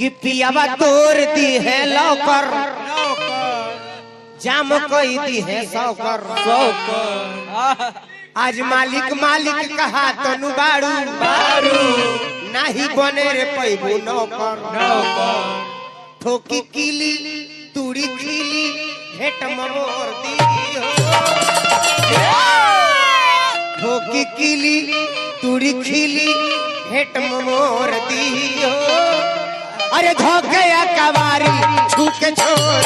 कि पियावा तोड़ दी है लौकर जाम कोई दी है सौकर आज मालिक मालिक कहा तनु बारू नहीं बने रे पैबू नौकर ठोकी कीली तुड़ी खीली हेट मोर दी ठोकी कीली तुड़ी खीली हेट मोर दी अरे धोके या कवारी छूके छोड़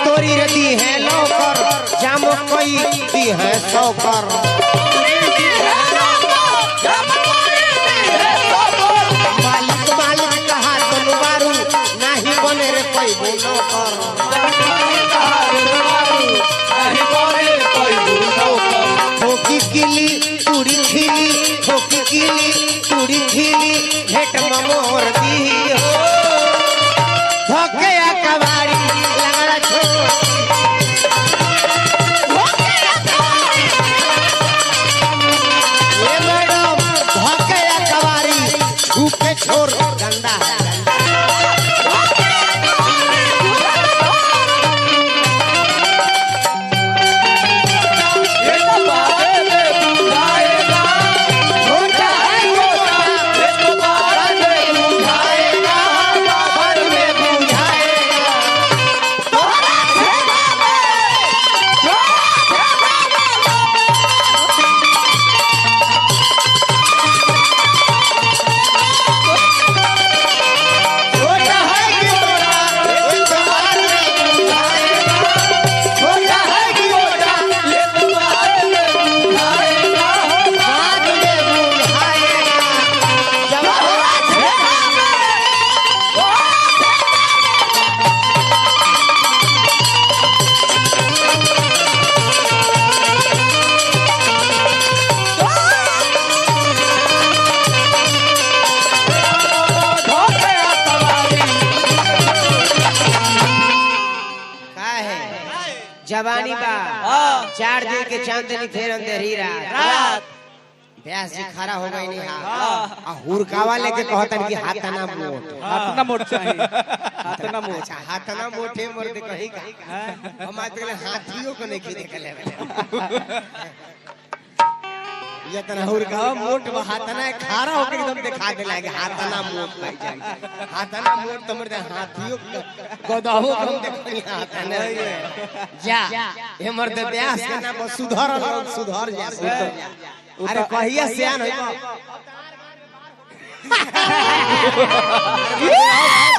तोरी रदी है लौकर जामो कोई दी है सौकर मालिक मालिक कहा तनु बारू नहीं बने रे पैबू नौकर ठोकी कीली तुड़ी खीली ठोकी कीली तुड़ी खीली हेट मोर दी हो धोके या कवारी लगड़ा छोड़ ये मैडम धोके या कवारी छूके छोड़ गंदा है जवानी बा 4 दिन के चांदनी फेर अंधेरी रात ब्यास जी खड़ा हो गई नहीं आ हुरकावा लेके कहतन कि हाथना मोट चाहिए हाथना मोट अच्छा हाथना मोटे मर्द कही का हम आज तक हाथियों को नहीं देखले ये तना हुरकावा मोट हाथना खड़ा होके एकदम दिखा दे लागे हाथना मोट भाई जाए हाथना मोट तो मर्द हाथियों गदहो हम देखनी हाथना जा ये मर्द ब्यास के नाम सुधर जा अरे कहिया सियान होई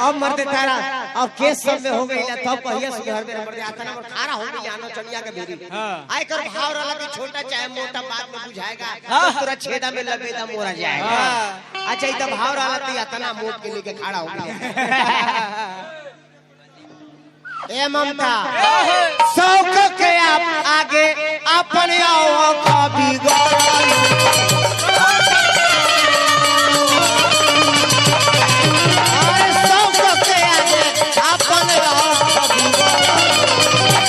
अब मर्द तारा अब केस सब में हो गई ना तब कहिया सुधर में मर्द आता ना खारा हो गई जानो चलिया के बेरी आय कर भाव वाला कि छोटा चाहे मोटा बात में बुझाएगा पूरा छेदा में लबेदा मोरा जाएगा अच्छा इधर भाव वाला तो इतना मोट के लेके खड़ा हो गया ए ममता शौक के आप आगे अपने आओ कभी गौरव शौक के आगे अपने आओ कभी गौरव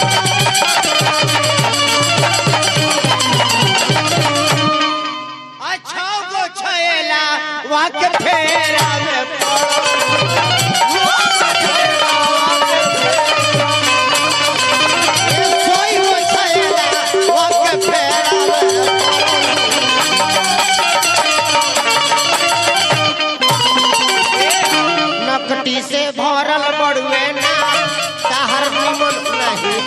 अच्छा को छेला वाके फेरा में नकटी से भरल बड़ुए ना ताहर निमन नहीं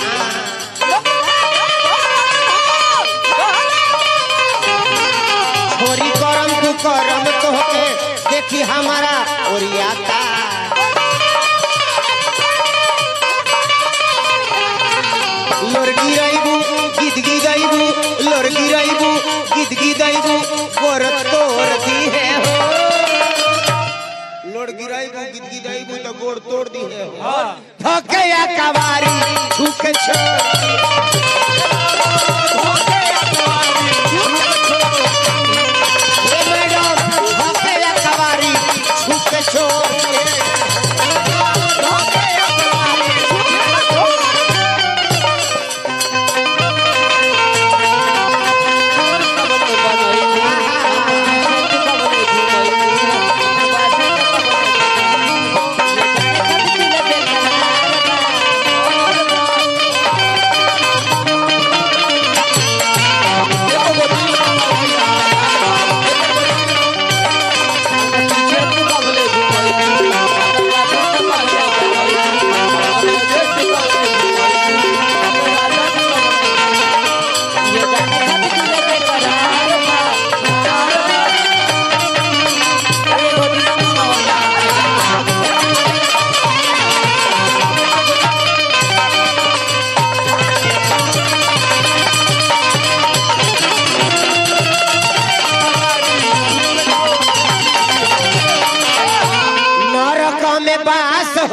छोरी करम तू करम तोहके देखी हमारा ओरियाता लोर गिराइबू गीत गिराइबू लोर गिराइबू गीत गिराइबू गोर तोड़ दी है हो लोर गिराइबू गीत गिराइबू तो गोर तोड़ दी है हो धोके या कवारी छूके छोड़ ये मैडम धोके या कवारी छूके छोड़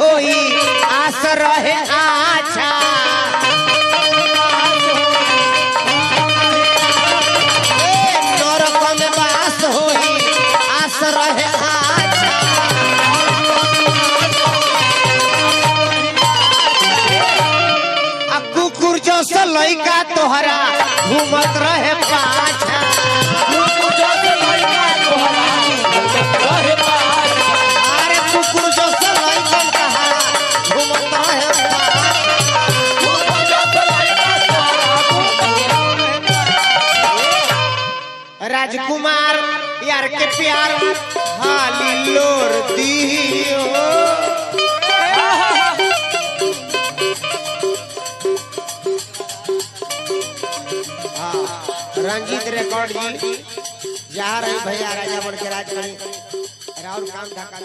होई आस रहे आछा नरक में बास होई आस रहे आछा आ कुकुर जो से लइका तोहरा घूमत रहे पाछा अरे कुकुर जो से लइका तोहरा घूमत रहे राजकुमार यार के प्यार हाली लोर दियो रंजीत रिकॉर्ड जी जहाँ रही भैया राजा बन के राज करी राहुल काम ढका